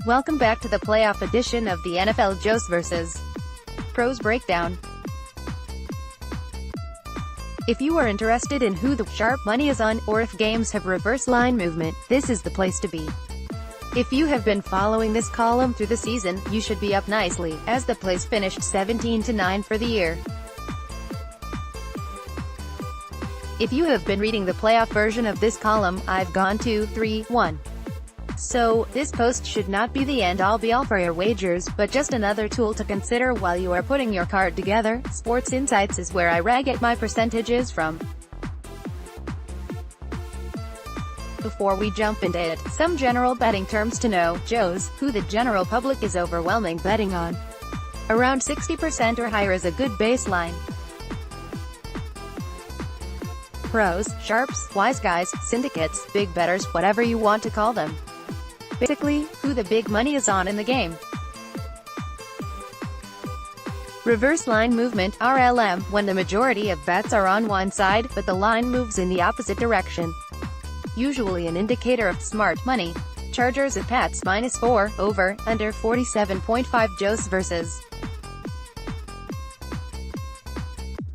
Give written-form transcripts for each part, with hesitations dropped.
Welcome back to the playoff edition of the NFL Joes vs. Pros Breakdown. If you are interested in who the sharp money is on, or if games have reverse line movement, this is the place to be. If you have been following this column through the season, you should be up nicely, as the plays finished 17-9 for the year. If you have been reading the playoff version of this column, I've gone 2-3-1. So, this post should not be the end-all be-all for your wagers, but just another tool to consider while you are putting your card together. Sports Insights is where I get my percentages from. Before we jump into it, some general betting terms to know. Joes, who the general public is overwhelming betting on. Around 60% or higher is a good baseline. Pros, sharps, wise guys, syndicates, big bettors, whatever you want to call them. Basically, who the big money is on in the game. Reverse line movement, RLM, when the majority of bets are on one side, but the line moves in the opposite direction. Usually an indicator of smart money. Chargers at Pats -4, over, under 47.5. Joes vs.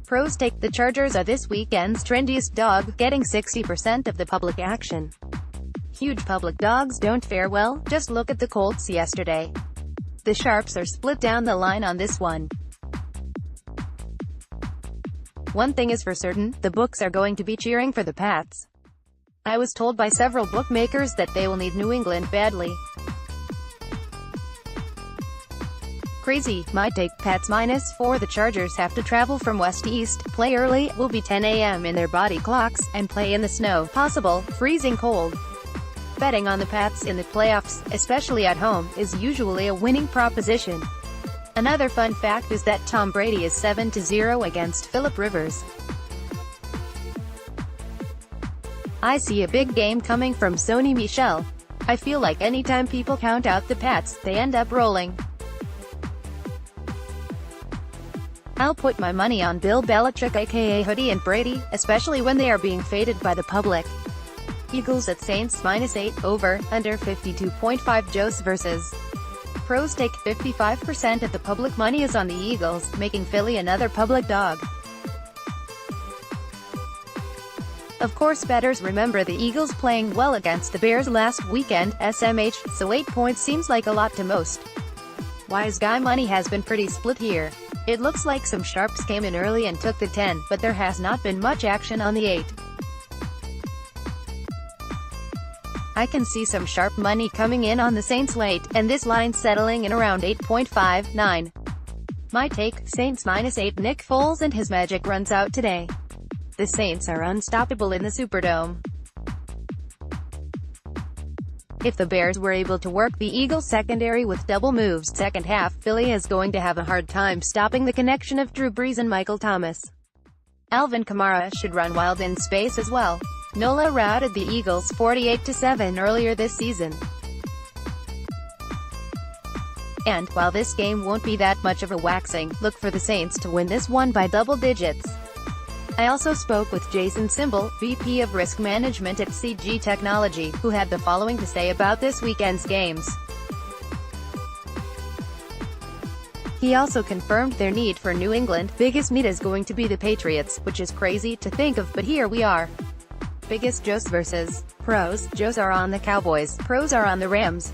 Pros take the Chargers are this weekend's trendiest dog, getting 60% of the public action. Huge public dogs don't fare well, just look at the Colts yesterday. The sharps are split down the line on this one. One thing is for certain, the books are going to be cheering for the Pats. I was told by several bookmakers that they will need New England badly. Crazy, my take, Pats -4. The Chargers have to travel from west to east, play early, will be 10 a.m. in their body clocks, and play in the snow, possible, freezing cold. Betting on the Pats in the playoffs, especially at home, is usually a winning proposition. Another fun fact is that Tom Brady is 7-0 against Philip Rivers. I see a big game coming from Sony Michel. I feel like anytime people count out the Pats, they end up rolling. I'll put my money on Bill Belichick aka Hoodie and Brady, especially when they are being faded by the public. Eagles at Saints -8, over, under 52.5. Joes vs. Pros take 55% of the public money is on the Eagles, making Philly another public dog. Of course bettors remember the Eagles playing well against the Bears last weekend, SMH, so 8 points seems like a lot to most. Wise guy money has been pretty split here. It looks like some sharps came in early and took the 10, but there has not been much action on the 8. I can see some sharp money coming in on the Saints late, and this line settling in around 8.59. My take, Saints -8. Nick Foles and his magic runs out today. The Saints are unstoppable in the Superdome. If the Bears were able to work the Eagles secondary with double moves second half, Philly is going to have a hard time stopping the connection of Drew Brees and Michael Thomas. Alvin Kamara should run wild in space as well. Nola routed the Eagles 48-7 earlier this season. And, while this game won't be that much of a waxing, look for the Saints to win this one by double digits. I also spoke with Jason Simbal, VP of Risk Management at CG Technology, who had the following to say about this weekend's games. He also confirmed their need for New England. Biggest need is going to be the Patriots, which is crazy to think of, but here we are. Biggest Joes vs. Pros. Joes are on the Cowboys, Pros are on the Rams.